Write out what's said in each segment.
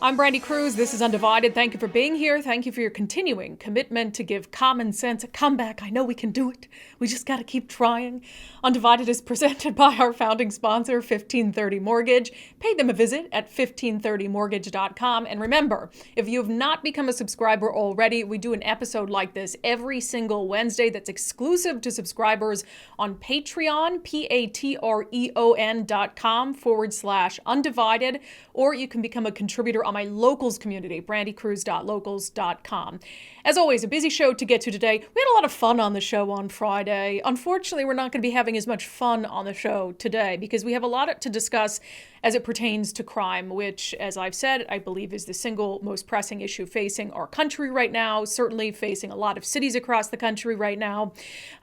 I'm Brandi Kruse. This is Undivided. Thank you for being here. Thank you for your continuing commitment to give common sense a comeback. I know we can do it. We just got to keep trying. Undivided is presented by our founding sponsor, 1530 Mortgage. Pay them a visit at 1530mortgage.com. And remember, if you have not become a subscriber already, we do an episode like this every single Wednesday that's exclusive to subscribers on Patreon, patreon.com/undivided, or you can become a contributor on my locals community, brandikruse.locals.com. As always, a busy show to get to today. We had a lot of fun on the show on Friday. Unfortunately, we're not going to be having as much fun on the show today because we have a lot to discuss as it pertains to crime, which, as I've said, I believe is the single most pressing issue facing our country right now, certainly facing a lot of cities across the country right now.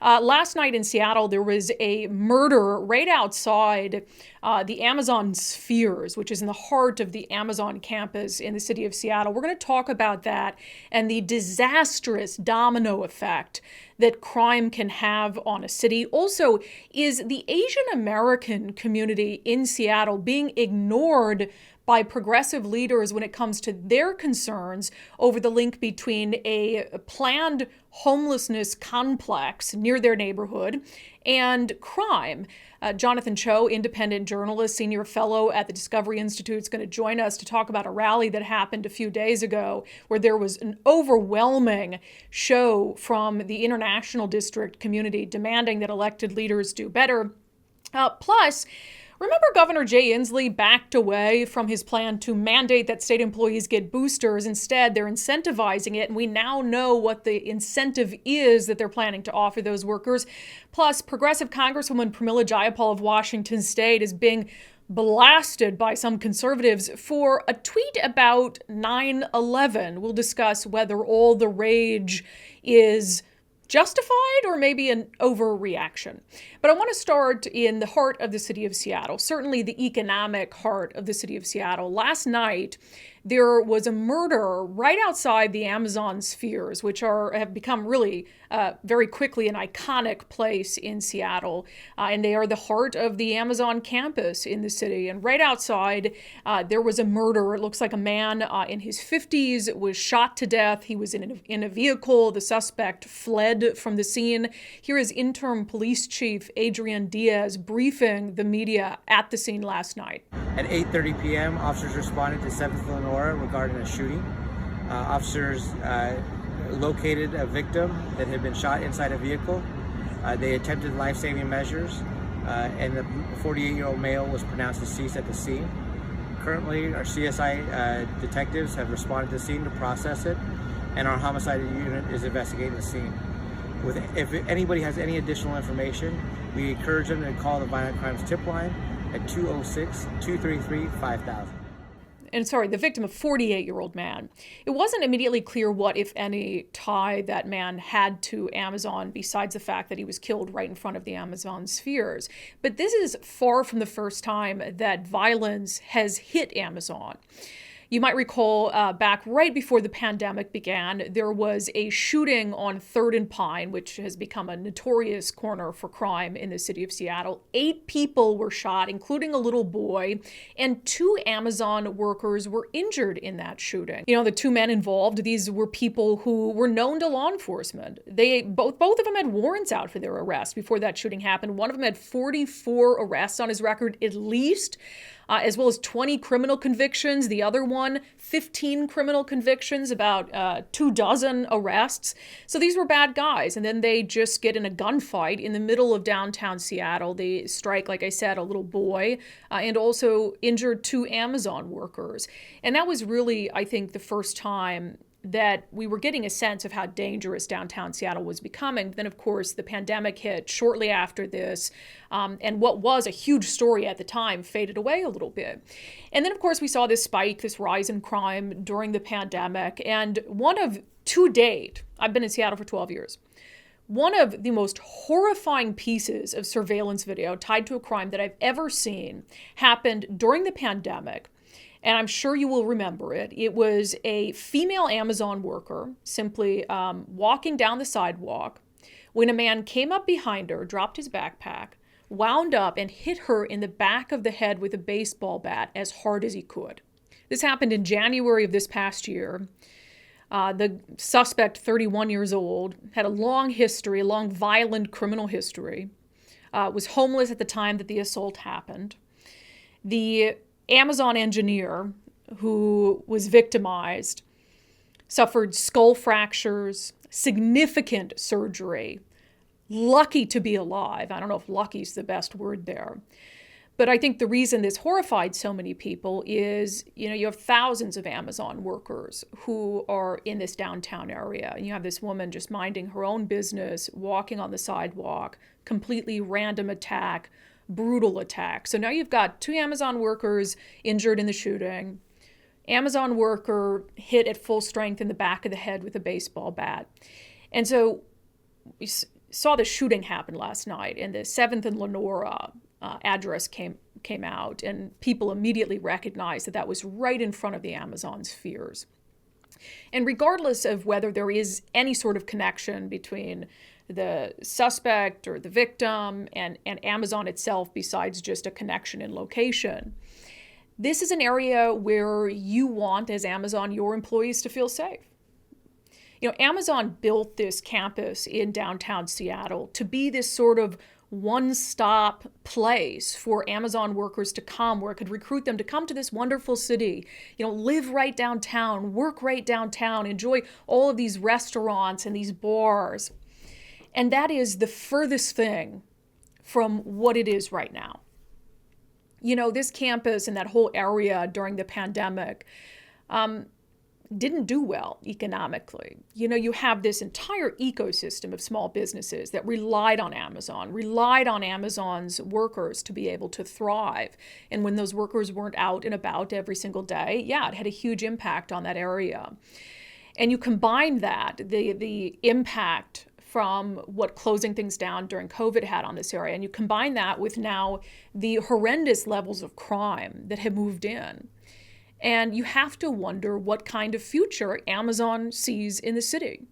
Last night in Seattle, there was a murder right outside the Amazon Spheres, which is in the heart of the Amazon campus in the city of Seattle. We're going to talk about that and the disastrous domino effect that crime can have on a city. Also, is the Asian American community in Seattle being ignored by progressive leaders when it comes to their concerns over the link between a planned homelessness complex near their neighborhood and crime? Jonathan Cho, independent journalist, senior fellow at the Discovery Institute, is going to join us to talk about a rally that happened a few days ago where there was an overwhelming show from the international district community demanding that elected leaders do better. Plus, remember Governor Jay Inslee backed away from his plan to mandate that state employees get boosters. Instead, they're incentivizing it, and we now know what the incentive is that they're planning to offer those workers. Plus, progressive Congresswoman Pramila Jayapal of Washington State is being blasted by some conservatives for a tweet about 9/11. We'll discuss whether all the rage is justified or maybe an overreaction. But I want to start in the heart of the city of Seattle, certainly the economic heart of the city of Seattle. Last night, there was a murder right outside the Amazon Spheres, which have become really very quickly an iconic place in Seattle. And they are the heart of the Amazon campus in the city. And right outside, there was a murder. It looks like a man in his 50s was shot to death. He was in a vehicle. The suspect fled from the scene. Here is interim police chief Adrian Diaz briefing the media at the scene last night. At 8:30 p.m., officers responded to 7th Illinois regarding a shooting. Officers located a victim that had been shot inside a vehicle. They attempted life-saving measures, and the 48-year-old male was pronounced deceased at the scene. Currently, our CSI detectives have responded to the scene to process it, and our homicide unit is investigating the scene. If anybody has any additional information, we encourage them to call the Violent Crimes Tip Line at 206-233-5000. And the victim, a 48-year-old man. It wasn't immediately clear what, if any, tie that man had to Amazon besides the fact that he was killed right in front of the Amazon Spheres. But this is far from the first time that violence has hit Amazon. You might recall back right before the pandemic began, there was a shooting on 3rd and Pine, which has become a notorious corner for crime in the city of Seattle. 8 people were shot, including a little boy, and 2 Amazon workers were injured in that shooting. You know, the 2 men involved, these were people who were known to law enforcement. Both of them had warrants out for their arrest before that shooting happened. One of them had 44 arrests on his record at least, as well as 20 criminal convictions. The other one, 15 criminal convictions, about 24 arrests. So these were bad guys. And then they just get in a gunfight in the middle of downtown Seattle. They strike, like I said, a little boy and also injured 2 Amazon workers. And that was really, I think, the first time that we were getting a sense of how dangerous downtown Seattle was becoming. Then, of course, the pandemic hit shortly after this, and what was a huge story at the time faded away a little bit. And then, of course, we saw this spike, this rise in crime during the pandemic. And to date, I've been in Seattle for 12 years, one of the most horrifying pieces of surveillance video tied to a crime that I've ever seen happened during the pandemic. And I'm sure you will remember it. It was a female Amazon worker simply walking down the sidewalk when a man came up behind her, dropped his backpack, wound up and hit her in the back of the head with a baseball bat as hard as he could. This happened in January of this past year. The suspect, 31 years old, had a long violent criminal history, was homeless at the time that the assault happened. The Amazon engineer who was victimized suffered skull fractures, significant surgery, lucky to be alive. I don't know if lucky is the best word there. But I think the reason this horrified so many people is, you have thousands of Amazon workers who are in this downtown area. And you have this woman just minding her own business, walking on the sidewalk, completely random attack, brutal attack. So now you've got 2 Amazon workers injured in the shooting. Amazon worker hit at full strength in the back of the head with a baseball bat. And so we saw the shooting happen last night, and the 7th and Lenora address came out, and people immediately recognized that was right in front of the Amazon spheres. And regardless of whether there is any sort of connection between the suspect or the victim and Amazon itself, besides just a connection in location, this is an area where you want, as Amazon, your employees to feel safe. Amazon built this campus in downtown Seattle to be this sort of one-stop place for Amazon workers to come, where it could recruit them to come to this wonderful city, live right downtown, work right downtown, enjoy all of these restaurants and these bars. And that is the furthest thing from what it is right now. This campus and that whole area during the pandemic didn't do well economically. You have this entire ecosystem of small businesses that relied on Amazon's workers to be able to thrive. And when those workers weren't out and about every single day, it had a huge impact on that area. And you combine that, the impact from what closing things down during COVID had on this area, and you combine that with now the horrendous levels of crime that have moved in. And you have to wonder what kind of future Amazon sees in the city.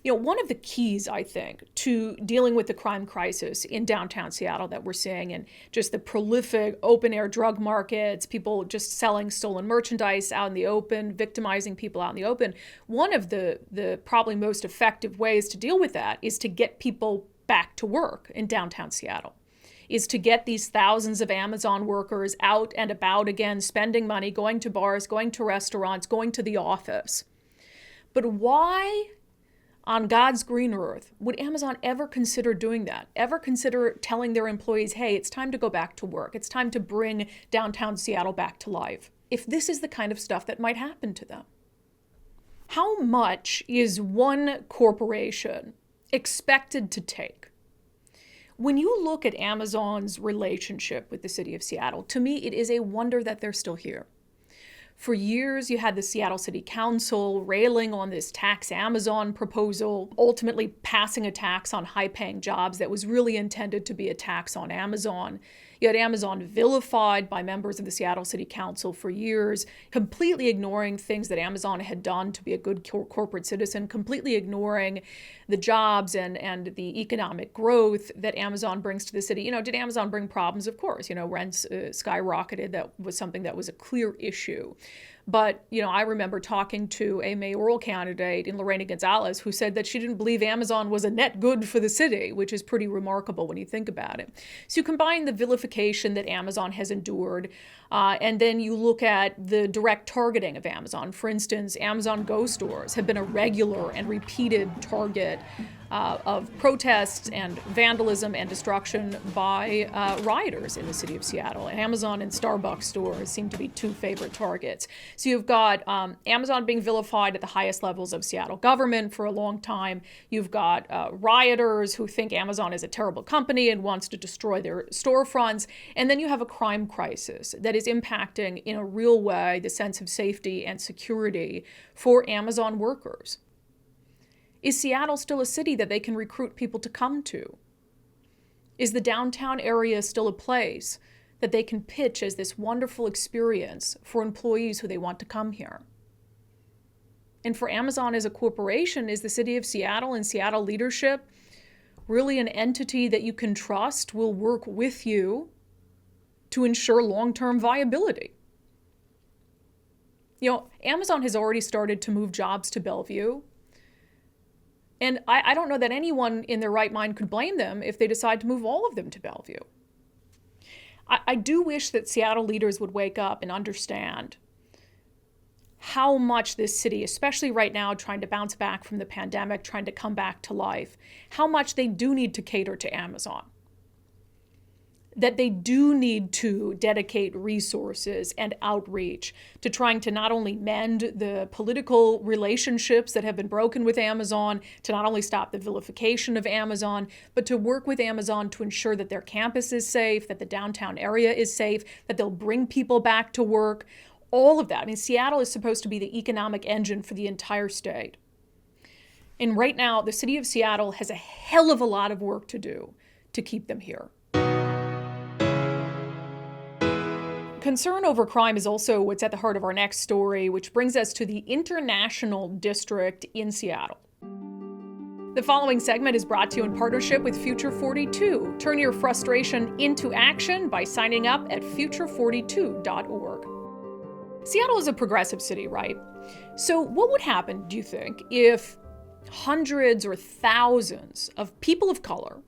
One of the keys, I think, to dealing with the crime crisis in downtown Seattle that we're seeing, and just the prolific open-air drug markets, people just selling stolen merchandise out in the open, victimizing people out in the open, one of the probably most effective ways to deal with that is to get people back to work in downtown Seattle, is to get these thousands of Amazon workers out and about again, spending money, going to bars, going to restaurants, going to the office. But why on God's green earth would Amazon ever consider doing that? Ever consider telling their employees, hey, it's time to go back to work. It's time to bring downtown Seattle back to life, if this is the kind of stuff that might happen to them? How much is one corporation expected to take? When you look at Amazon's relationship with the city of Seattle, to me, it is a wonder that they're still here. For years, you had the Seattle City Council railing on this tax Amazon proposal, ultimately passing a tax on high-paying jobs that was really intended to be a tax on Amazon. You had Amazon vilified by members of the Seattle City Council for years, completely ignoring things that Amazon had done to be a good corporate citizen, completely ignoring the jobs and the economic growth that Amazon brings to the city. Did Amazon bring problems? Of course. Rents skyrocketed. That was something that was a clear issue. But, I remember talking to a mayoral candidate in Lorena Gonzalez who said that she didn't believe Amazon was a net good for the city, which is pretty remarkable when you think about it. So you combine the vilification that Amazon has endured, and then you look at the direct targeting of Amazon. For instance, Amazon Go stores have been a regular and repeated target of protests and vandalism and destruction by rioters in the city of Seattle. And Amazon and Starbucks stores seem to be 2 favorite targets. So you've got Amazon being vilified at the highest levels of Seattle government for a long time. You've got rioters who think Amazon is a terrible company and wants to destroy their storefronts. And then you have a crime crisis that is impacting in a real way the sense of safety and security for Amazon workers. Is Seattle still a city that they can recruit people to come to? Is the downtown area still a place that they can pitch as this wonderful experience for employees who they want to come here? And for Amazon as a corporation, is the city of Seattle and Seattle leadership really an entity that you can trust will work with you to ensure long-term viability? Amazon has already started to move jobs to Bellevue. And I don't know that anyone in their right mind could blame them if they decide to move all of them to Bellevue. I do wish that Seattle leaders would wake up and understand how much this city, especially right now, trying to bounce back from the pandemic, trying to come back to life, how much they do need to cater to Amazon. That they do need to dedicate resources and outreach to trying to not only mend the political relationships that have been broken with Amazon, to not only stop the vilification of Amazon, but to work with Amazon to ensure that their campus is safe, that the downtown area is safe, that they'll bring people back to work, all of that. I mean, Seattle is supposed to be the economic engine for the entire state. And right now, the city of Seattle has a hell of a lot of work to do to keep them here. Concern over crime is also what's at the heart of our next story, which brings us to the International District in Seattle. The following segment is brought to you in partnership with Future 42. Turn your frustration into action by signing up at future42.org. Seattle is a progressive city, right? So what would happen, do you think, if hundreds or thousands of people of color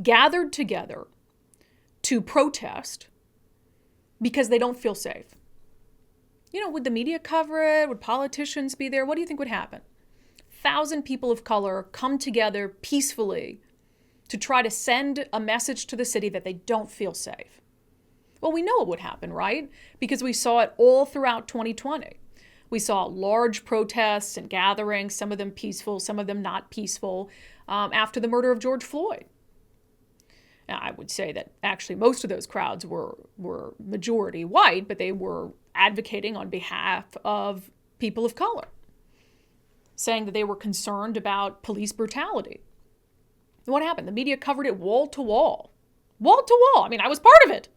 gathered together to protest because they don't feel safe? Would the media cover it? Would politicians be there? What do you think would happen? 1,000 people of color come together peacefully to try to send a message to the city that they don't feel safe. Well, we know it would happen, right? Because we saw it all throughout 2020. We saw large protests and gatherings, some of them peaceful, some of them not peaceful, after the murder of George Floyd. Now, I would say that actually most of those crowds were majority white, but they were advocating on behalf of people of color, saying that they were concerned about police brutality. And what happened? The media covered it wall to wall. Wall to wall. I mean, I was part of it.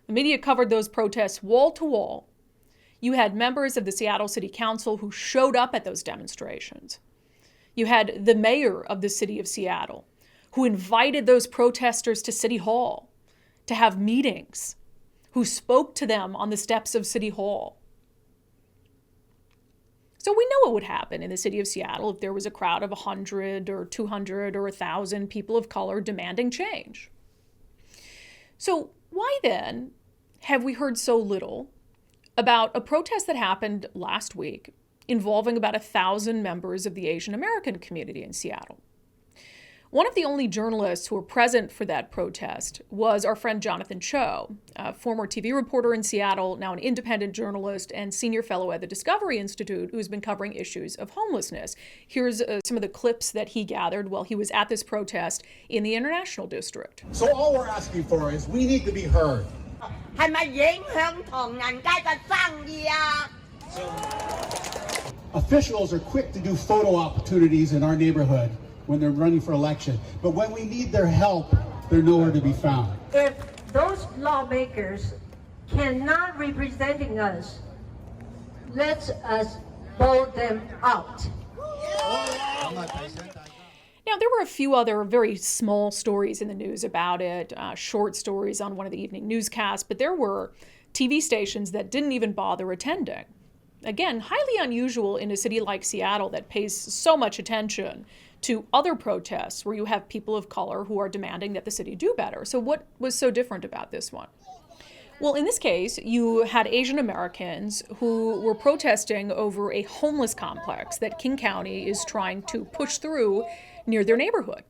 The media covered those protests wall to wall. You had members of the Seattle City Council who showed up at those demonstrations. You had the mayor of the city of Seattle who invited those protesters to City Hall to have meetings, who spoke to them on the steps of City Hall. So we know what would happen in the city of Seattle if there was a crowd of 100 or 200 or 1,000 people of color demanding change. So why then have we heard so little about a protest that happened last week involving about 1,000 members of the Asian American community in Seattle? One of the only journalists who were present for that protest was our friend Jonathan Cho, a former TV reporter in Seattle, now an independent journalist and senior fellow at the Discovery Institute, who's been covering issues of homelessness. Here's some of the clips that he gathered while he was at this protest in the International District. So all we're asking for is we need to be heard. Officials are quick to do photo opportunities in our neighborhood when they're running for election. But when we need their help, they're nowhere to be found. If those lawmakers cannot representing us, let us vote them out. Now, there were a few other very small stories in the news about it, short stories on one of the evening newscasts, but there were TV stations that didn't even bother attending. Again, highly unusual in a city like Seattle that pays so much attention to other protests where you have people of color who are demanding that the city do better. So what was so different about this one? Well, in this case, you had Asian Americans who were protesting over a homeless complex that King County is trying to push through near their neighborhood.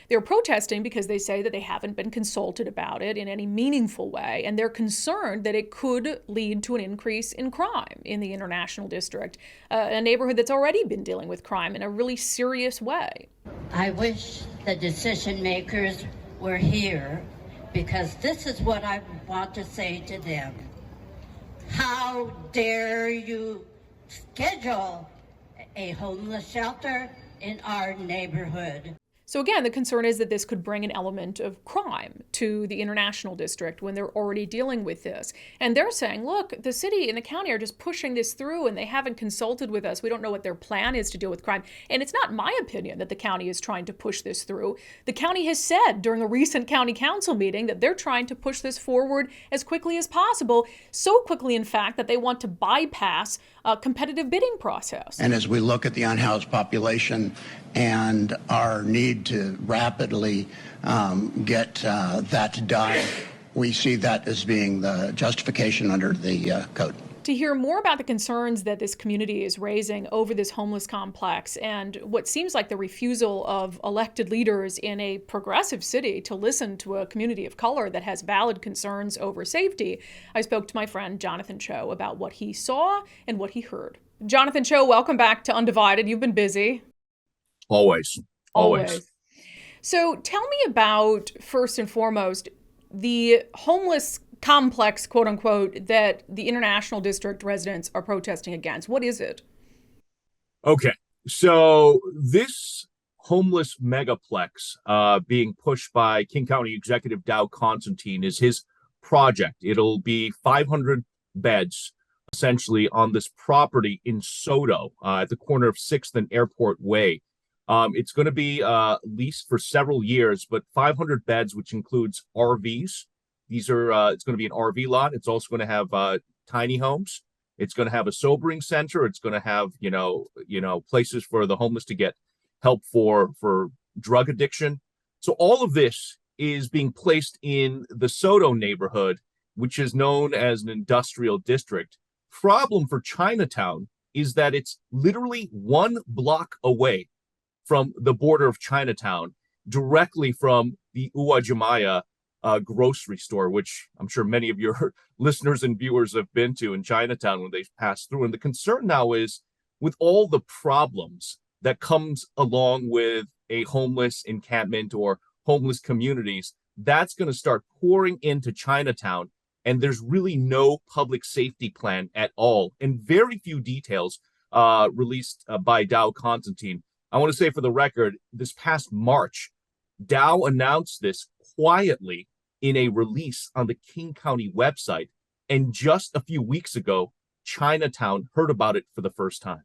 They're protesting because they say that they haven't been consulted about it in any meaningful way, and they're concerned that it could lead to an increase in crime in the International District, a neighborhood that's already been dealing with crime in a really serious way. I wish the decision makers were here, because this is what I want to say to them. How dare you schedule a homeless shelter in our neighborhood? So again, the concern is that this could bring an element of crime to the international district when they're already dealing with this. And they're saying, look, the city and the county are just pushing this through and they haven't consulted with us. We don't know what their plan is to deal with crime. And it's not my opinion that the county is trying to push this through. The county has said during a recent county council meeting that they're trying to push this forward as quickly as possible. So quickly, in fact, that they want to bypass a competitive bidding process. And as we look at the unhoused population and our need to rapidly get that done, we see that as being the justification under the code. To hear more about the concerns that this community is raising over this homeless complex and what seems like the refusal of elected leaders in a progressive city to listen to a community of color that has valid concerns over safety, I spoke to my friend Jonathan Cho about what he saw and what he heard. Jonathan Cho, welcome back to Undivided. You've been busy. Always. So tell me about, first and foremost, the homeless complex, quote unquote, that the International District residents are protesting against. What is it? Okay. So this homeless megaplex being pushed by King County Executive Dow Constantine is his project. It'll be 500 beds essentially on this property in Soto at the corner of 6th and Airport Way. It's going to be leased for several years, but 500 beds, which includes RVs. These are, it's going to be an RV lot. It's also going to have tiny homes. It's going to have a sobering center. It's going to have, places for the homeless to get help for drug addiction. So all of this is being placed in the Soto neighborhood, which is known as an industrial district. Problem for Chinatown is that it's literally 1 block away from the border of Chinatown, directly from the Uwajimaya grocery store, which I'm sure many of your listeners and viewers have been to in Chinatown when they've passed through. And the concern now is with all the problems that comes along with a homeless encampment or homeless communities, that's going to start pouring into Chinatown. And there's really no public safety plan at all, and very few details released by Dow Constantine. I want to say for the record, this past March, Dow announced this quietly in a release on the King County website. And just a few weeks ago, Chinatown heard about it for the first time.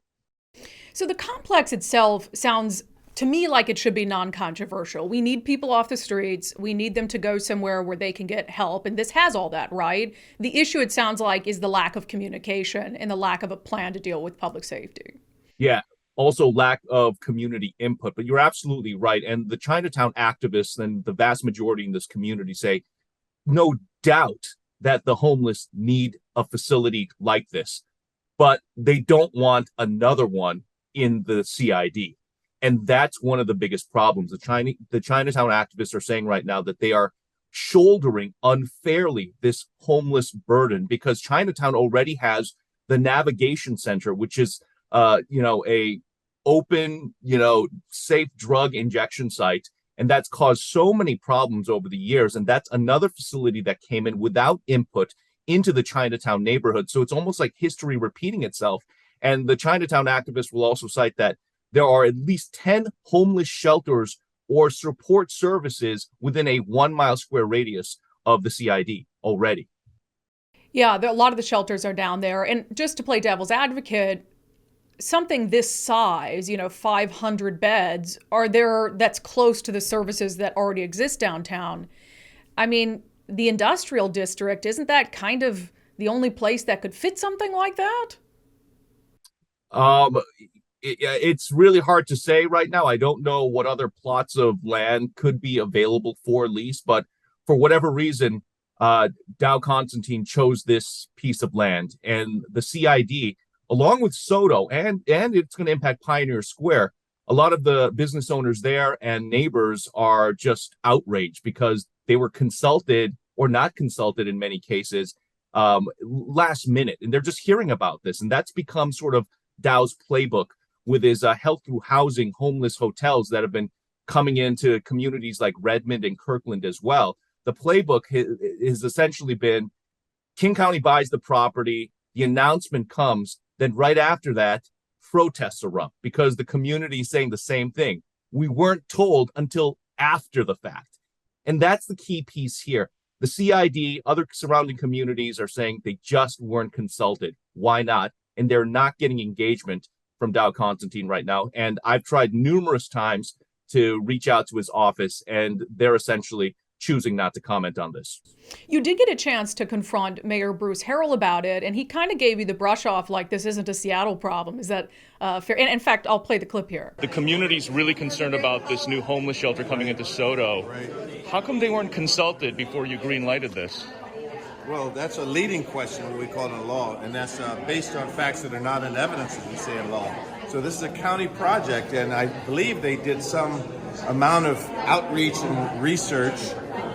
So the complex itself sounds to me like it should be non-controversial. We need people off the streets. We need them to go somewhere where they can get help. And this has all that, right? The issue, it sounds like, is the lack of communication and the lack of a plan to deal with public safety. Yeah. Also lack of community input, but you're absolutely right. And the Chinatown activists and the vast majority in this community say, no doubt that the homeless need a facility like this, but they don't want another one in the CID. And that's one of the biggest problems. The Chinatown activists are saying right now that they are shouldering unfairly this homeless burden because Chinatown already has the navigation center, which is a open, safe drug injection site. And that's caused so many problems over the years. And that's another facility that came in without input into the Chinatown neighborhood. So it's almost like history repeating itself. And the Chinatown activists will also cite that there are at least 10 homeless shelters or support services within a 1 mile square radius of the CID already. Yeah, a lot of the shelters are down there. And just to play devil's advocate, something this size, 500 beds, that's close to the services that already exist downtown. I mean, the industrial district, isn't that kind of the only place that could fit something like that? It's really hard to say right now. I don't know what other plots of land could be available for lease, but for whatever reason, Dow Constantine chose this piece of land, and the CID, along with Soto, and it's going to impact Pioneer Square. A lot of the business owners there and neighbors are just outraged because they were consulted or not consulted in many cases last minute. And they're just hearing about this. And that's become sort of Dow's playbook with his health through housing homeless hotels that have been coming into communities like Redmond and Kirkland as well. The playbook has essentially been King County buys the property, the announcement comes, then right after that, protests erupt because the community is saying the same thing. We weren't told until after the fact. And that's the key piece here. The CID, other surrounding communities are saying they just weren't consulted. Why not? And they're not getting engagement from Dow Constantine right now. And I've tried numerous times to reach out to his office, and they're essentially choosing not to comment on this. You did get a chance to confront Mayor Bruce Harrell about it, and he kind of gave you the brush off like this isn't a Seattle problem. Is that fair? And in fact, I'll play the clip here. The community's really concerned about this new homeless shelter coming into SoDo. How come they weren't consulted before you green-lighted this? Well, that's a leading question, what we call in law, and that's based on facts that are not in evidence, as we say in law. So this is a county project, and I believe they did some amount of outreach and research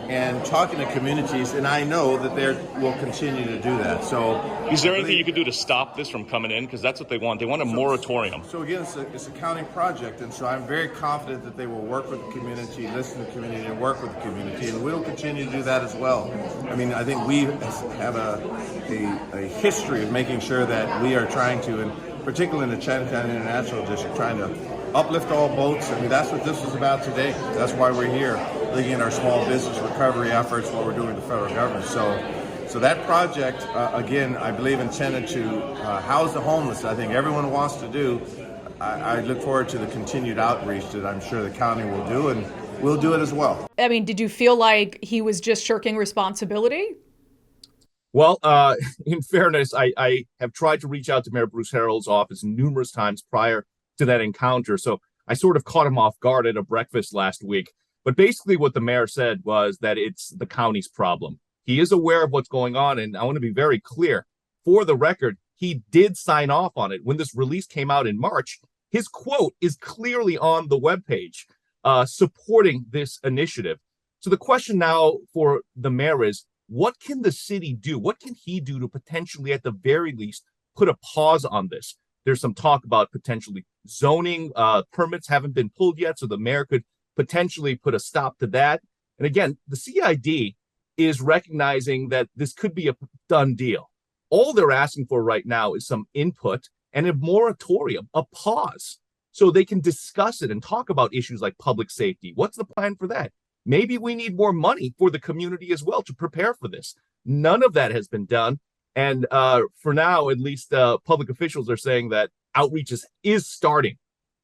and talking to communities, and I know that they will continue to do that. So, is there anything you could do to stop this from coming in? Because that's what they want. They want a moratorium. So again, it's a county project, and so I'm very confident that they will work with the community, listen to the community, and work with the community, and we'll continue to do that as well. I mean, I think we have a history of making sure that we are trying to, and particularly in the Chinatown International District, trying to uplift all boats. I mean, that's what this is about today. That's why we're here, looking at our small business recovery efforts, what we're doing with the federal government. So that project, again, I believe intended to house the homeless. I think everyone wants to do. I look forward to the continued outreach that I'm sure the county will do, and we'll do it as well. I mean, did you feel like he was just shirking responsibility? Well, in fairness, I have tried to reach out to Mayor Bruce Harrell's office numerous times prior to that encounter. So I sort of caught him off guard at a breakfast last week. But basically what the mayor said was that it's the county's problem. He is aware of what's going on. And I want to be very clear. For the record, he did sign off on it. When this release came out in March, his quote is clearly on the webpage supporting this initiative. So the question now for the mayor is, what can the city do? What can he do to potentially, at the very least, put a pause on this? There's some talk about potentially zoning. Permits haven't been pulled yet, so the mayor could potentially put a stop to that. And again, the CID is recognizing that this could be a done deal. All they're asking for right now is some input and a moratorium, a pause, so they can discuss it and talk about issues like public safety. What's the plan for that? Maybe we need more money for the community as well to prepare for this. None of that has been done. And for now, at least public officials are saying that outreach is starting,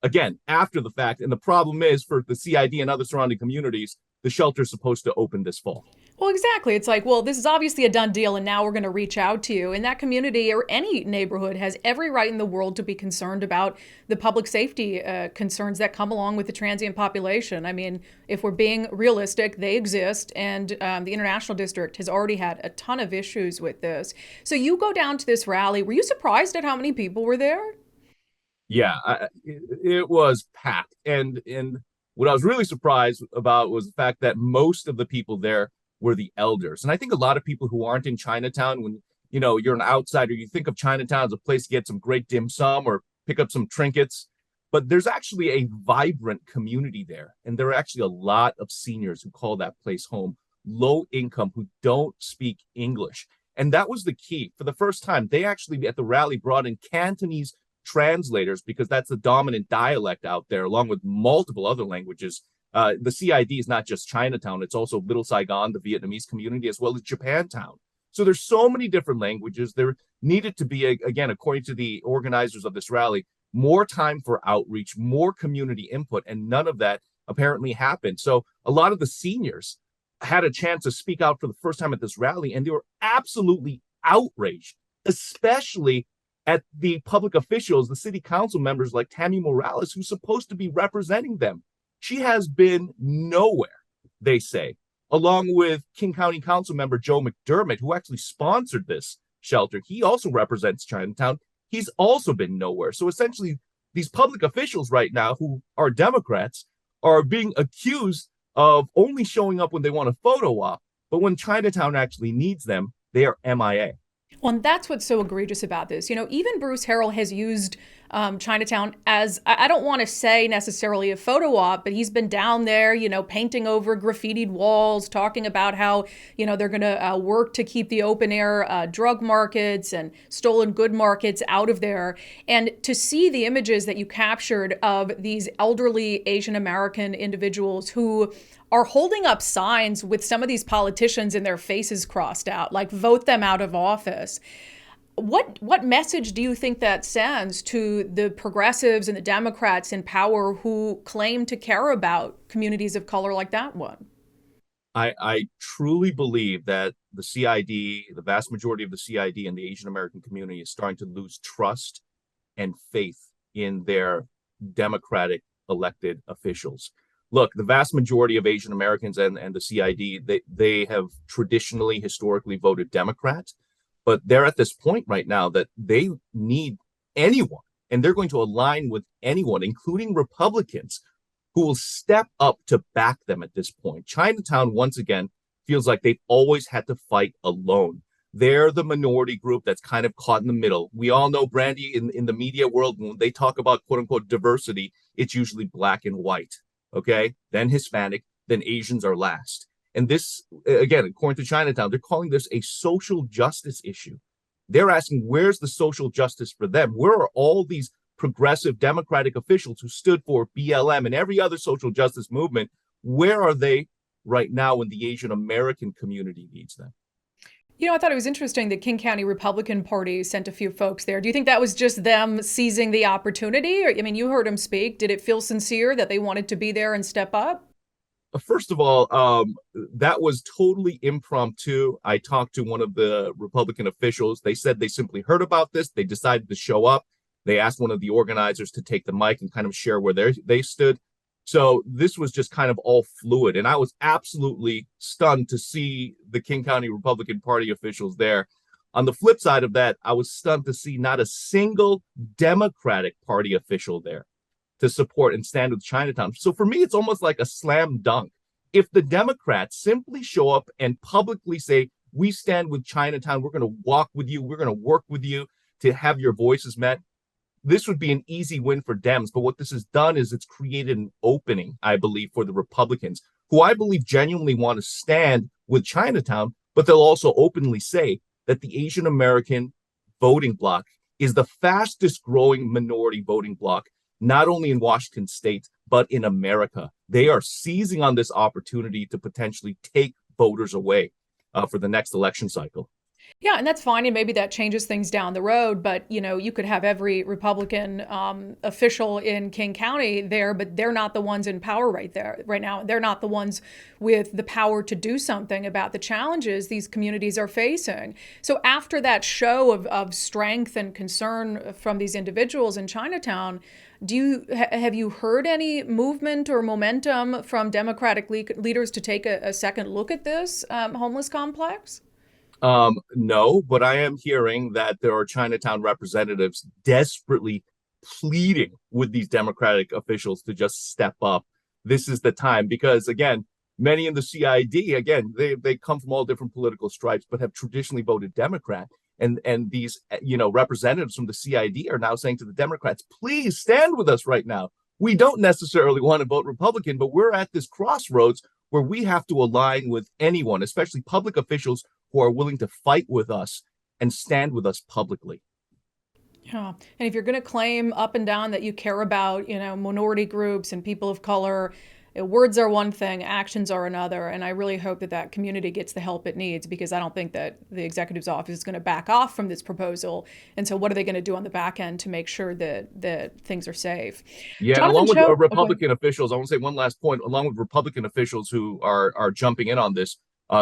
again, after the fact. And the problem is for the CID and other surrounding communities, the shelter is supposed to open this fall. Well, exactly. It's like, well, this is obviously a done deal, and now we're going to reach out to you. And that community or any neighborhood has every right in the world to be concerned about the public safety concerns that come along with the transient population. I mean, if we're being realistic, they exist, and the International District has already had a ton of issues with this. So you go down to this rally. Were you surprised at how many people were there? Yeah, it was packed. And what I was really surprised about was the fact that most of the people there were the elders. And I think a lot of people who aren't in Chinatown, when you're an outsider, you think of Chinatown as a place to get some great dim sum or pick up some trinkets. But there's actually a vibrant community there. And there are actually a lot of seniors who call that place home, low income, who don't speak English. And that was the key. For the first time, they actually at the rally brought in Cantonese translators because that's the dominant dialect out there, along with multiple other languages. The CID is not just Chinatown, it's also Little Saigon, the Vietnamese community, as well as Japantown. So there's so many different languages. There needed to be, again, according to the organizers of this rally, more time for outreach, more community input, and none of that apparently happened. So a lot of the seniors had a chance to speak out for the first time at this rally, and they were absolutely outraged, especially at the public officials, the city council members like Tammy Morales, who's supposed to be representing them. She has been nowhere, they say, along with King County Council member Joe McDermott, who actually sponsored this shelter. He also represents Chinatown. He's also been nowhere. So essentially, these public officials right now, who are Democrats, are being accused of only showing up when they want a photo op, but when Chinatown actually needs them, they are MIA. Well, and that's what's so egregious about this. Even Bruce Harrell has used Chinatown as, I don't want to say necessarily a photo op, but he's been down there, painting over graffitied walls, talking about how, they're going to work to keep the open air drug markets and stolen good markets out of there. And to see the images that you captured of these elderly Asian American individuals who are holding up signs with some of these politicians in their faces crossed out, like vote them out of office. What message do you think that sends to the progressives and the Democrats in power who claim to care about communities of color like that one? I truly believe that the CID, the vast majority of the CID and the Asian American community is starting to lose trust and faith in their Democratic elected officials. Look, the vast majority of Asian Americans and the CID, they have traditionally, historically voted Democrat, but they're at this point right now that they need anyone, and they're going to align with anyone, including Republicans, who will step up to back them at this point. Chinatown, once again, feels like they've always had to fight alone. They're the minority group that's kind of caught in the middle. We all know, Brandi, in the media world, when they talk about quote unquote diversity, it's usually black and white. Okay, then Hispanic, then Asians are last. And this, again, according to Chinatown, they're calling this a social justice issue. They're asking, where's the social justice for them? Where are all these progressive Democratic officials who stood for BLM and every other social justice movement? Where are they right now when the Asian American community needs them? I thought it was interesting that King County Republican Party sent a few folks there. Do you think that was just them seizing the opportunity? I mean, you heard them speak. Did it feel sincere that they wanted to be there and step up? First of all, that was totally impromptu. I talked to one of the Republican officials. They said they simply heard about this. They decided to show up. They asked one of the organizers to take the mic and kind of share where they stood. So this was just kind of all fluid. And I was absolutely stunned to see the King County Republican Party officials there. On the flip side of that, I was stunned to see not a single Democratic Party official there to support and stand with Chinatown. So for me, it's almost like a slam dunk. If the Democrats simply show up and publicly say, we stand with Chinatown, we're going to walk with you, we're going to work with you to have your voices met, this would be an easy win for Dems. But what this has done is it's created an opening, I believe, for the Republicans, who I believe genuinely want to stand with Chinatown, but they'll also openly say that the Asian American voting bloc is the fastest growing minority voting bloc, not only in Washington state, but in America. They are seizing on this opportunity to potentially take voters away for the next election cycle. Yeah, and that's fine, and maybe that changes things down the road. But you could have every Republican official in King County there, but they're not the ones in power right now. They're not the ones with the power to do something about the challenges these communities are facing. So after that show of strength and concern from these individuals in Chinatown, have you heard any movement or momentum from Democratic leaders to take a second look at this homeless complex? No, but I am hearing that there are Chinatown representatives desperately pleading with these Democratic officials to just step up. This is the time because, again, many in the CID, again, they come from all different political stripes, but have traditionally voted Democrat. And these, representatives from the CID are now saying to the Democrats, please stand with us right now. We don't necessarily want to vote Republican, but we're at this crossroads where we have to align with anyone, especially public officials who are willing to fight with us and stand with us publicly. Yeah. And if you're going to claim up and down that you care about, minority groups and people of color, words are one thing, actions are another. And I really hope that community gets the help it needs, because I don't think that the executive's office is going to back off from this proposal. And so what are they going to do on the back end to make sure that things are safe? Yeah, Jonathan along with Cho- Republican officials, I want to say one last point, along with Republican officials who are jumping in on this,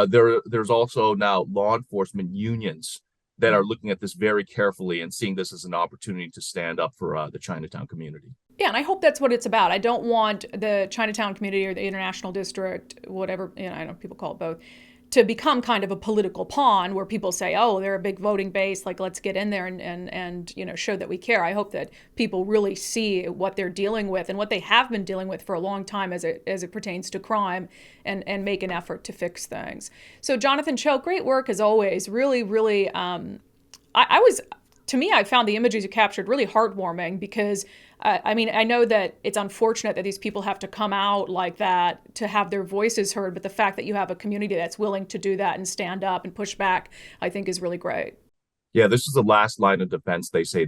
there's also now law enforcement unions that are looking at this very carefully and seeing this as an opportunity to stand up for the Chinatown community. Yeah, and I hope that's what it's about. I don't want the Chinatown community or the International District, whatever, I know people call it both, to become kind of a political pawn where people say, oh, they're a big voting base, like let's get in there and show that we care. I hope that people really see what they're dealing with and what they have been dealing with for a long time as it pertains to crime and make an effort to fix things. So Jonathan Cho, great work as always. Really, really To me, I found the images you captured really heartwarming because, I know that it's unfortunate that these people have to come out like that to have their voices heard, but the fact that you have a community that's willing to do that and stand up and push back, I think is really great. Yeah, this is the last line of defense. They say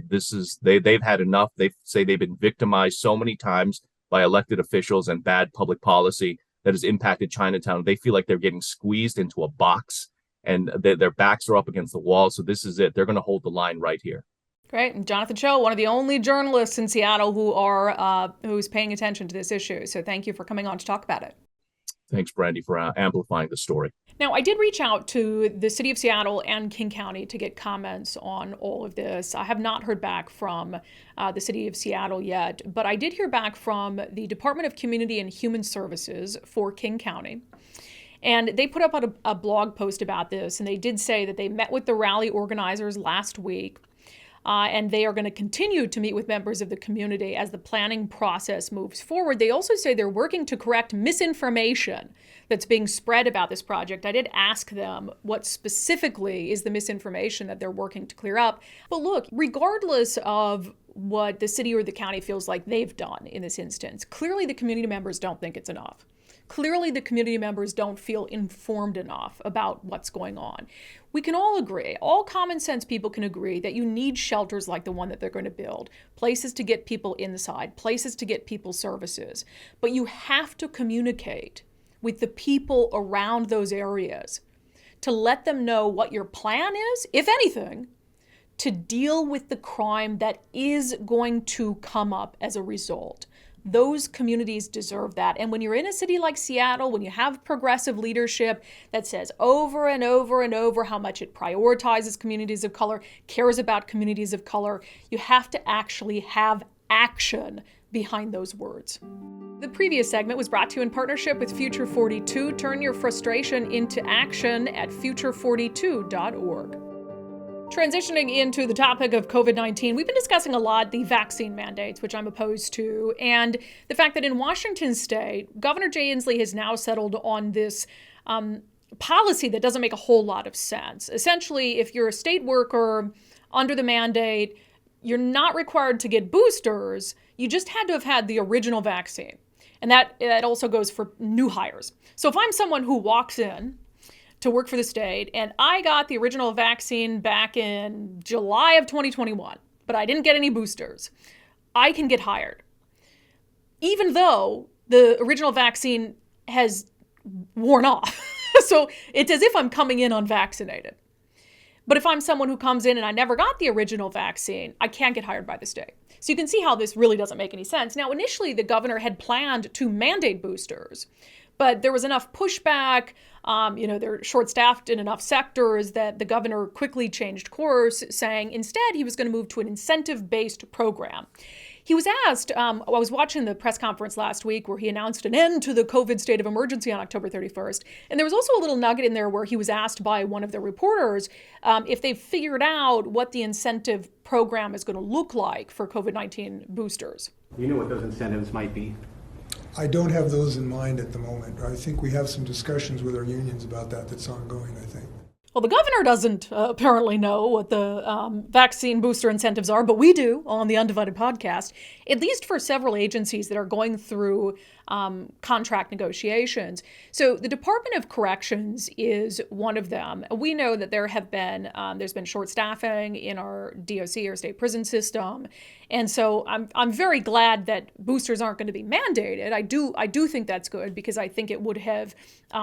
they've had enough. They say they've been victimized so many times by elected officials and bad public policy that has impacted Chinatown. They feel like they're getting squeezed into a box and their backs are up against the wall. So this is it. They're going to hold the line right here. Great. And Jonathan Cho, one of the only journalists in Seattle who's paying attention to this issue. So thank you for coming on to talk about it. Thanks, Brandi, for amplifying the story. Now, I did reach out to the city of Seattle and King County to get comments on all of this. I have not heard back from the city of Seattle yet, but I did hear back from the Department of Community and Human Services for King County. And they put up a blog post about this, and they did say that they met with the rally organizers last week. And they are going to continue to meet with members of the community as the planning process moves forward. They also say they're working to correct misinformation that's being spread about this project. I did ask them what specifically is the misinformation that they're working to clear up. But look, regardless of what the city or the county feels like they've done in this instance, clearly the community members don't think it's enough. Clearly, the community members don't feel informed enough about what's going on. We can all agree, all common sense people can agree that you need shelters like the one that they're going to build, places to get people inside, places to get people services. But you have to communicate with the people around those areas to let them know what your plan is, if anything, to deal with the crime that is going to come up as a result. Those communities deserve that. And when you're in a city like Seattle, when you have progressive leadership that says over and over and over how much it prioritizes communities of color, cares about communities of color, you have to actually have action behind those words. The previous segment was brought to you in partnership with Future 42. Turn your frustration into action at future42.org. Transitioning into the topic of COVID-19, we've been discussing a lot the vaccine mandates, which I'm opposed to, and the fact that in Washington state, Governor Jay Inslee has now settled on this policy that doesn't make a whole lot of sense. Essentially, if you're a state worker under the mandate, you're not required to get boosters. You just had to have had the original vaccine. And that also goes for new hires. So if I'm someone who walks in to work for the state, and I got the original vaccine back in July of 2021, but I didn't get any boosters, I can get hired. Even though the original vaccine has worn off. So it's as if I'm coming in unvaccinated. But if I'm someone who comes in and I never got the original vaccine, I can't get hired by the state. So you can see how this really doesn't make any sense. Now, initially, the governor had planned to mandate boosters, but there was enough pushback. They're short-staffed in enough sectors that the governor quickly changed course, saying instead he was going to move to an incentive-based program. He was asked, I was watching the press conference last week where he announced an end to the COVID state of emergency on October 31st. And there was also a little nugget in there where he was asked by one of the reporters if they've figured out what the incentive program is going to look like for COVID-19 boosters. You know what those incentives might be? I don't have those in mind at the moment. I think we have some discussions with our unions about that's ongoing, I think. Well, the governor doesn't apparently know what the vaccine booster incentives are, but we do on the Undivided podcast, at least for several agencies that are going through contract negotiations. So the Department of Corrections is one of them. We know that there's been short staffing in our DOC, or state prison system. And so I'm very glad that boosters aren't going to be mandated. I do think that's good, because I think it would have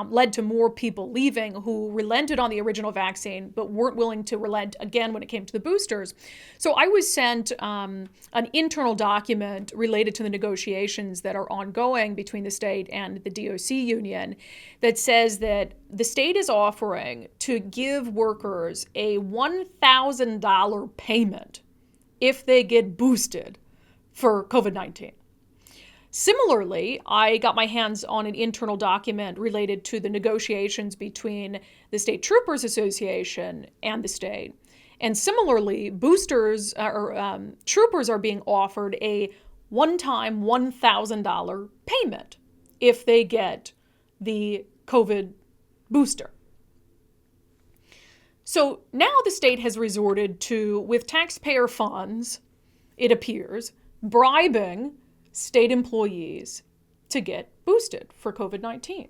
led to more people leaving who relented on the original vaccine but weren't willing to relent again when it came to the boosters. So I was sent an internal document related to the negotiations that are ongoing between the state and the DOC union that says that the state is offering to give workers a $1,000 payment if they get boosted for COVID-19. Similarly, I got my hands on an internal document related to the negotiations between the State Troopers Association and the state. And similarly, troopers are being offered a one-time $1,000 payment if they get the COVID booster. So now the state has resorted to, with taxpayer funds, it appears, bribing state employees to get boosted for COVID-19.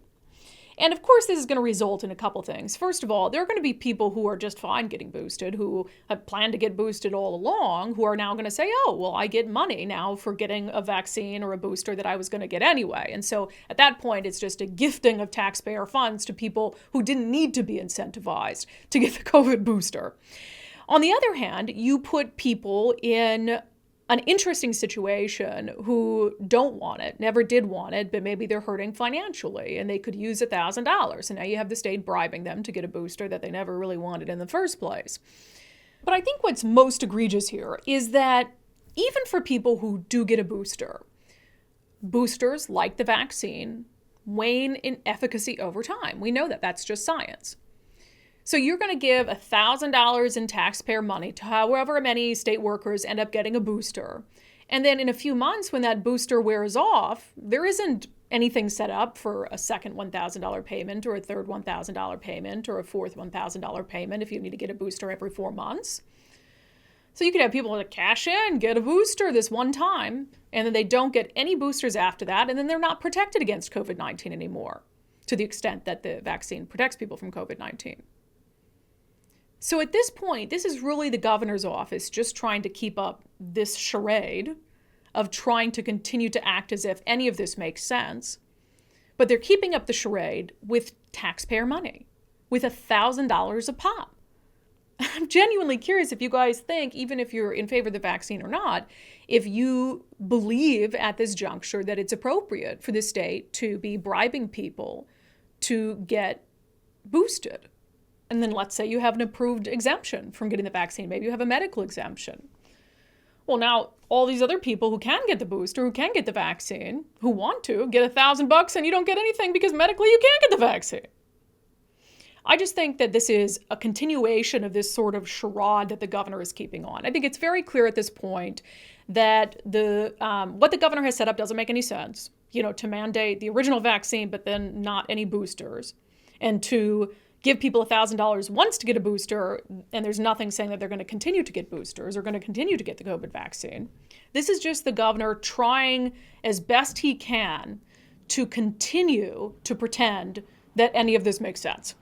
And of course, this is going to result in a couple things. First of all, there are going to be people who are just fine getting boosted, who have planned to get boosted all along, who are now going to say, oh, well, I get money now for getting a vaccine or a booster that I was going to get anyway. And so at that point, it's just a gifting of taxpayer funds to people who didn't need to be incentivized to get the COVID booster. On the other hand, you put people in an interesting situation who don't want it, never did want it, but maybe they're hurting financially and they could use $1,000. And now you have the state bribing them to get a booster that they never really wanted in the first place. But I think what's most egregious here is that even for people who do get a booster, boosters, like the vaccine, wane in efficacy over time. We know that. That's just science. So you're going to give $1,000 in taxpayer money to however many state workers end up getting a booster. And then in a few months, when that booster wears off, there isn't anything set up for a second $1,000 payment or a third $1,000 payment or a fourth $1,000 payment if you need to get a booster every 4 months. So you could have people that cash in, get a booster this one time, and then they don't get any boosters after that, and then they're not protected against COVID-19 anymore, to the extent that the vaccine protects people from COVID-19. So at this point, this is really the governor's office just trying to keep up this charade of trying to continue to act as if any of this makes sense. But they're keeping up the charade with taxpayer money, with $1,000 a pop. I'm genuinely curious if you guys think, even if you're in favor of the vaccine or not, if you believe at this juncture that it's appropriate for the state to be bribing people to get boosted. And then let's say you have an approved exemption from getting the vaccine. Maybe you have a medical exemption. Well, now all these other people who can get the booster, who can get the vaccine, who want to, get $1,000 and you don't get anything because medically you can't get the vaccine. I just think that this is a continuation of this sort of charade that the governor is keeping on. I think it's very clear at this point that what the governor has set up doesn't make any sense. To mandate the original vaccine, but then not any boosters, and to give people $1,000 once to get a booster, and there's nothing saying that they're going to continue to get boosters or going to continue to get the COVID vaccine. This is just the governor trying as best he can to continue to pretend that any of this makes sense.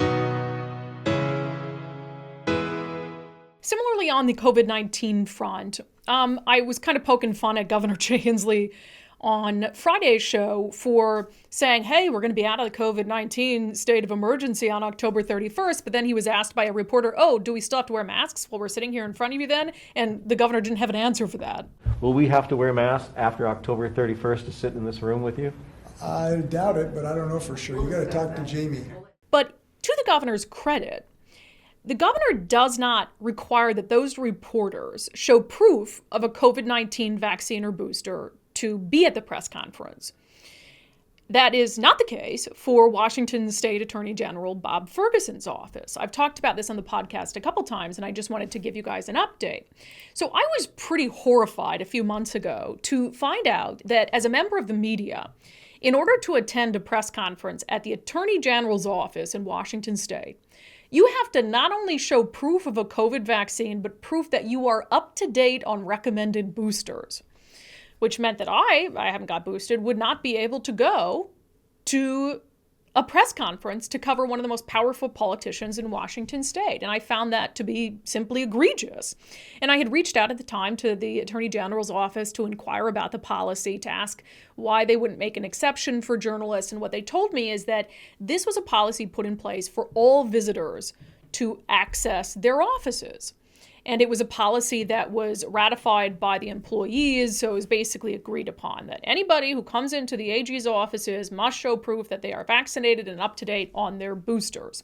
Similarly, on the COVID-19 front, I was kind of poking fun at Governor Jay Inslee on Friday's show for saying, hey, we're going to be out of the COVID-19 state of emergency on October 31st. But then he was asked by a reporter, oh, do we still have to wear masks while we're sitting here in front of you then? And the governor didn't have an answer for that. Will we have to wear masks after October 31st to sit in this room with you? I doubt it, but I don't know for sure. You got to talk to Jamie. But to the governor's credit, the governor does not require that those reporters show proof of a COVID-19 vaccine or booster to be at the press conference. That is not the case for Washington State Attorney General Bob Ferguson's office. I've talked about this on the podcast a couple times, and I just wanted to give you guys an update. So I was pretty horrified a few months ago to find out that as a member of the media, in order to attend a press conference at the Attorney General's office in Washington State, you have to not only show proof of a COVID vaccine, but proof that you are up to date on recommended boosters, which meant that I haven't got boosted, would not be able to go to a press conference to cover one of the most powerful politicians in Washington State. And I found that to be simply egregious. And I had reached out at the time to the Attorney General's office to inquire about the policy, to ask why they wouldn't make an exception for journalists. And what they told me is that this was a policy put in place for all visitors to access their offices. And it was a policy that was ratified by the employees, so it was basically agreed upon that anybody who comes into the AG's offices must show proof that they are vaccinated and up to date on their boosters,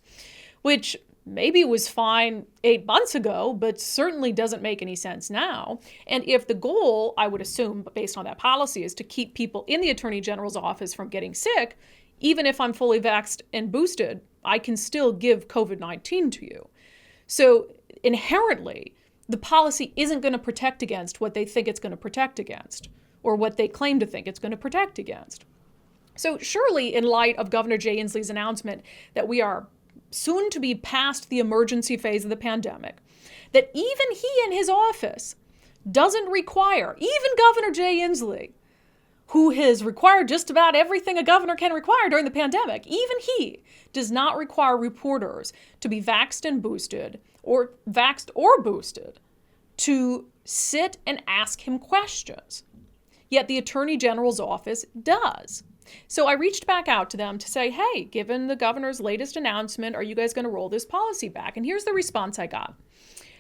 which maybe was fine 8 months ago, but certainly doesn't make any sense now. And if the goal, I would assume, based on that policy, is to keep people in the Attorney General's office from getting sick, even if I'm fully vaxxed and boosted, I can still give COVID-19 to you. So inherently, the policy isn't going to protect against what they think it's going to protect against, or what they claim to think it's going to protect against. So surely, in light of Governor Jay Inslee's announcement that we are soon to be past the emergency phase of the pandemic, that even he and his office doesn't require, even Governor Jay Inslee, who has required just about everything a governor can require during the pandemic, even he does not require reporters to be vaxxed and boosted, or vaxxed or boosted, to sit and ask him questions. Yet the Attorney General's office does. So I reached back out to them to say, hey, given the governor's latest announcement, are you guys going to roll this policy back? And here's the response I got.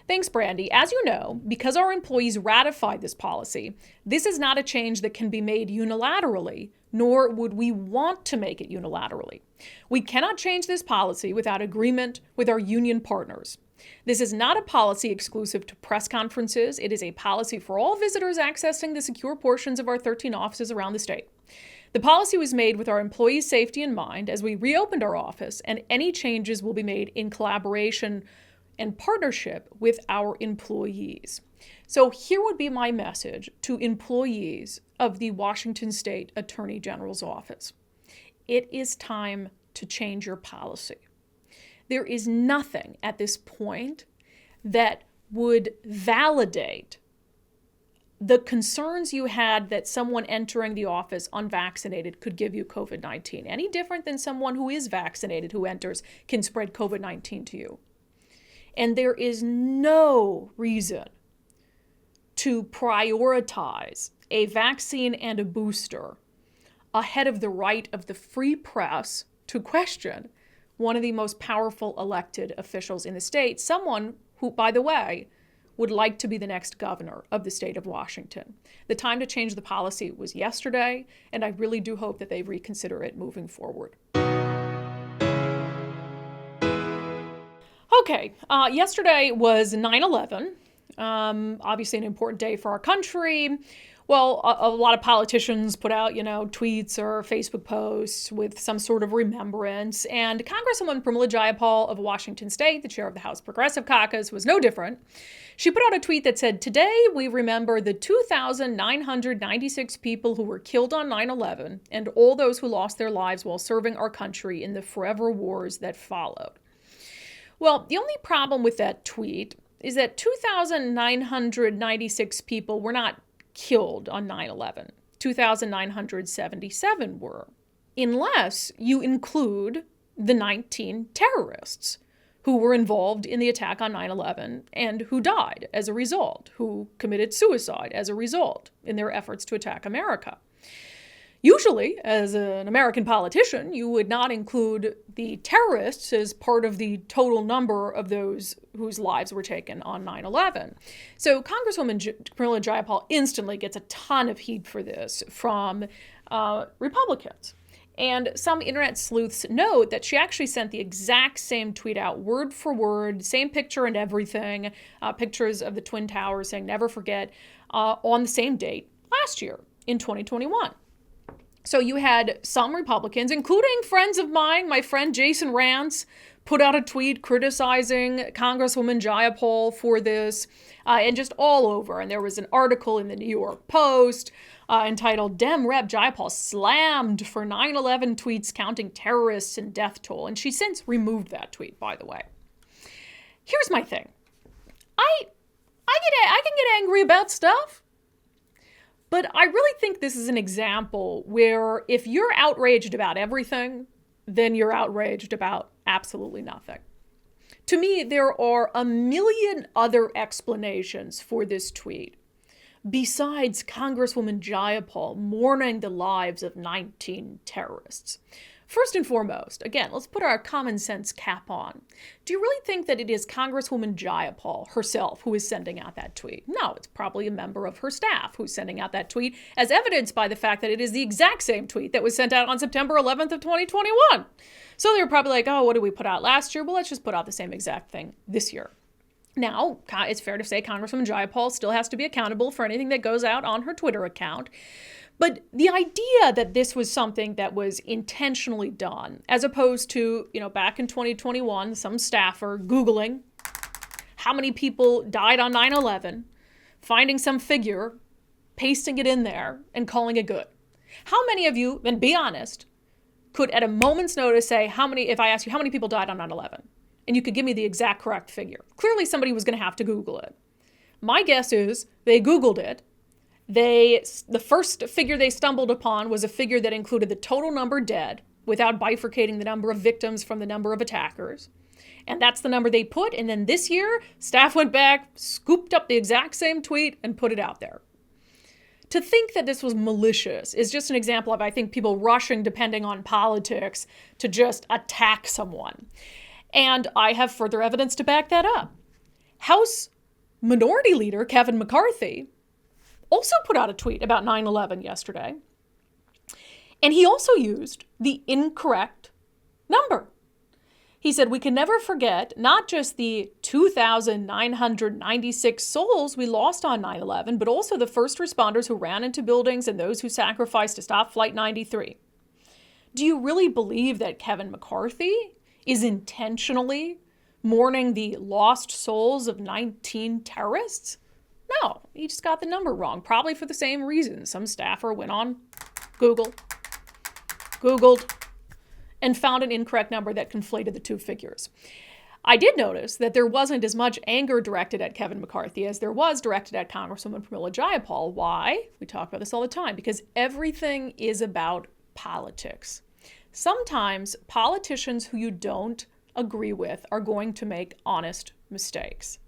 Thanks, Brandi. As you know, because our employees ratified this policy, this is not a change that can be made unilaterally, nor would we want to make it unilaterally. We cannot change this policy without agreement with our union partners. This is not a policy exclusive to press conferences. It is a policy for all visitors accessing the secure portions of our 13 offices around the state. The policy was made with our employees' safety in mind as we reopened our office, and any changes will be made in collaboration and partnership with our employees. So here would be my message to employees of the Washington State Attorney General's office. It is time to change your policy. There is nothing at this point that would validate the concerns you had that someone entering the office unvaccinated could give you COVID-19, any different than someone who is vaccinated who enters can spread COVID-19 to you. And there is no reason to prioritize a vaccine and a booster ahead of the right of the free press to question one of the most powerful elected officials in the state, someone who, by the way, would like to be the next governor of the state of Washington. The time to change the policy was yesterday, and I really do hope that they reconsider it moving forward. Okay, yesterday was 9/11, obviously an important day for our country. Well, a lot of politicians put out, tweets or Facebook posts with some sort of remembrance. And Congresswoman Brandi Kruse of Washington State, the chair of the House Progressive Caucus, was no different. She put out a tweet that said, "Today we remember the 2,996 people who were killed on 9/11 and all those who lost their lives while serving our country in the forever wars that followed." Well, the only problem with that tweet is that 2,996 people were not killed on 9/11. 2,977 were, unless you include the 19 terrorists who were involved in the attack on 9/11 and who died as a result, who committed suicide as a result in their efforts to attack America. Usually, as an American politician, you would not include the terrorists as part of the total number of those whose lives were taken on 9/11. So Congresswoman Brandi Kruse instantly gets a ton of heat for this from Republicans. And some internet sleuths note that she actually sent the exact same tweet out, word for word, same picture and everything, pictures of the Twin Towers saying never forget, on the same date last year in 2021. So you had some Republicans, including friends of mine, my friend Jason Rance, put out a tweet criticizing Congresswoman Jayapal for this, and just all over. And there was an article in the New York Post entitled, "Dem Rep Jayapal Slammed for 9/11 Tweets Counting Terrorists and Death Toll." And she's since removed that tweet, by the way. Here's my thing. I can get angry about stuff. But I really think this is an example where if you're outraged about everything, then you're outraged about absolutely nothing. To me, there are a million other explanations for this tweet, besides Congresswoman Jayapal mourning the lives of 19 terrorists. First and foremost, again, let's put our common sense cap on. Do you really think that it is Congresswoman Jayapal herself who is sending out that tweet? No, it's probably a member of her staff who's sending out that tweet, as evidenced by the fact that it is the exact same tweet that was sent out on September 11th of 2021. So they're probably like, oh, what did we put out last year? Well, let's just put out the same exact thing this year. Now, it's fair to say Congresswoman Jayapal still has to be accountable for anything that goes out on her Twitter account. But the idea that this was something that was intentionally done, as opposed to, back in 2021, some staffer Googling how many people died on 9/11, finding some figure, pasting it in there, and calling it good. How many of you, and be honest, could at a moment's notice say if I asked you how many people died on 9/11, and you could give me the exact correct figure. Clearly somebody was going to have to Google it. My guess is they Googled it. The first figure they stumbled upon was a figure that included the total number dead without bifurcating the number of victims from the number of attackers. And that's the number they put. And then this year, staff went back, scooped up the exact same tweet and put it out there. To think that this was malicious is just an example of, I think, people rushing, depending on politics, to just attack someone. And I have further evidence to back that up. House Minority Leader Kevin McCarthy also put out a tweet about 9/11 yesterday. And he also used the incorrect number. He said, we can never forget not just the 2,996 souls we lost on 9/11, but also the first responders who ran into buildings and those who sacrificed to stop Flight 93. Do you really believe that Kevin McCarthy is intentionally mourning the lost souls of 19 terrorists? No, he just got the number wrong, probably for the same reason. Some staffer went on Googled, and found an incorrect number that conflated the two figures. I did notice that there wasn't as much anger directed at Kevin McCarthy as there was directed at Congresswoman Pramila Jayapal. Why? We talk about this all the time, because everything is about politics. Sometimes politicians who you don't agree with are going to make honest mistakes.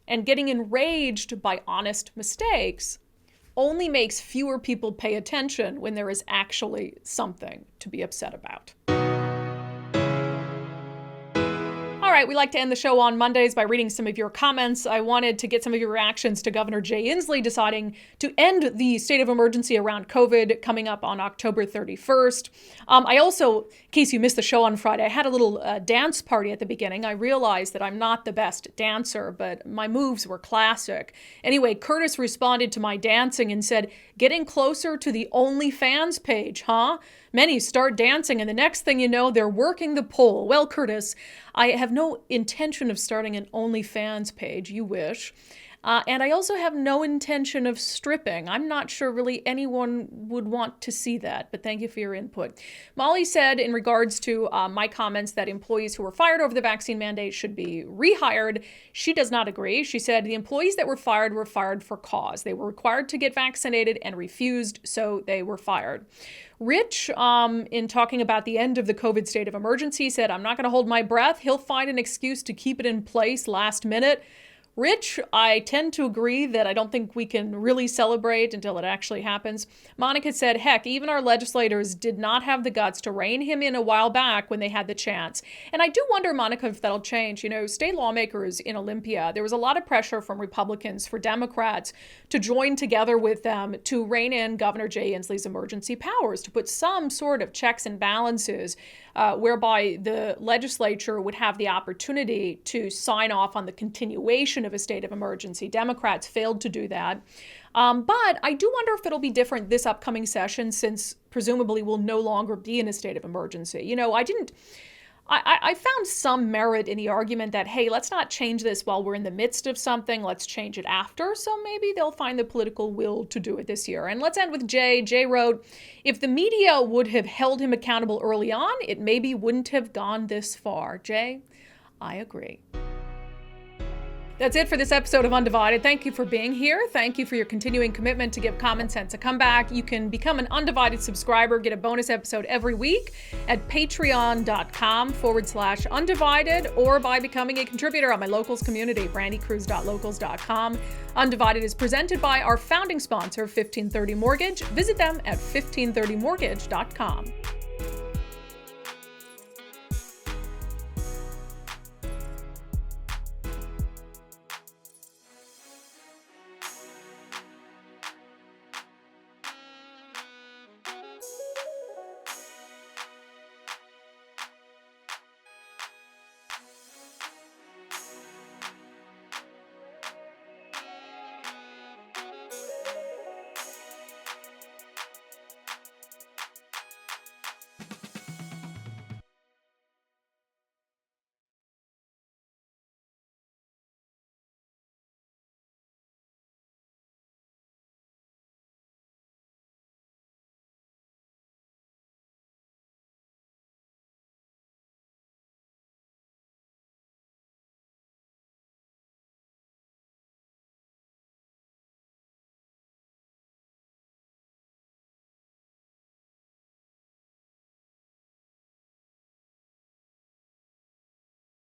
And getting enraged by honest mistakes only makes fewer people pay attention when there is actually something to be upset about. All right, we like to end the show on Mondays by reading some of your comments. I wanted to get some of your reactions to Governor Jay Inslee deciding to end the state of emergency around COVID coming up on October 31st. I also, in case you missed the show on Friday, I had a little dance party at the beginning. I realized that I'm not the best dancer, but my moves were classic. Anyway, Curtis responded to my dancing and said, getting closer to the OnlyFans page, huh? Many start dancing, and the next thing you know, they're working the pole. Well, Curtis, I have no intention of starting an OnlyFans page. You wish. And I also have no intention of stripping. I'm not sure really anyone would want to see that, but thank you for your input. Molly said in regards to my comments that employees who were fired over the vaccine mandate should be rehired. She does not agree. She said the employees that were fired for cause. They were required to get vaccinated and refused, so they were fired. Rich, in talking about the end of the COVID state of emergency, said, I'm not going to hold my breath. He'll find an excuse to keep it in place last minute. Rich, I tend to agree that I don't think we can really celebrate until it actually happens. Monica said, heck, even our legislators did not have the guts to rein him in a while back when they had the chance. And I do wonder, Monica, if that'll change. You know, state lawmakers in Olympia, there was a lot of pressure from Republicans for Democrats to join together with them to rein in Governor Jay Inslee's emergency powers, to put some sort of checks and balances whereby the legislature would have the opportunity to sign off on the continuation of a state of emergency. Democrats failed to do that. But I do wonder if it'll be different this upcoming session, since presumably we'll no longer be in a state of emergency. You know, I found some merit in the argument that, hey, let's not change this while we're in the midst of something. Let's change it after. So maybe they'll find the political will to do it this year. And let's end with Jay. Jay wrote, if the media would have held him accountable early on, it maybe wouldn't have gone this far. Jay, I agree. That's it for this episode of Undivided. Thank you for being here. Thank you for your continuing commitment to give Common Sense a comeback. You can become an Undivided subscriber, get a bonus episode every week at patreon.com/undivided, or by becoming a contributor on my locals community, brandikruse.locals.com. Undivided is presented by our founding sponsor, 1530 Mortgage. Visit them at 1530mortgage.com.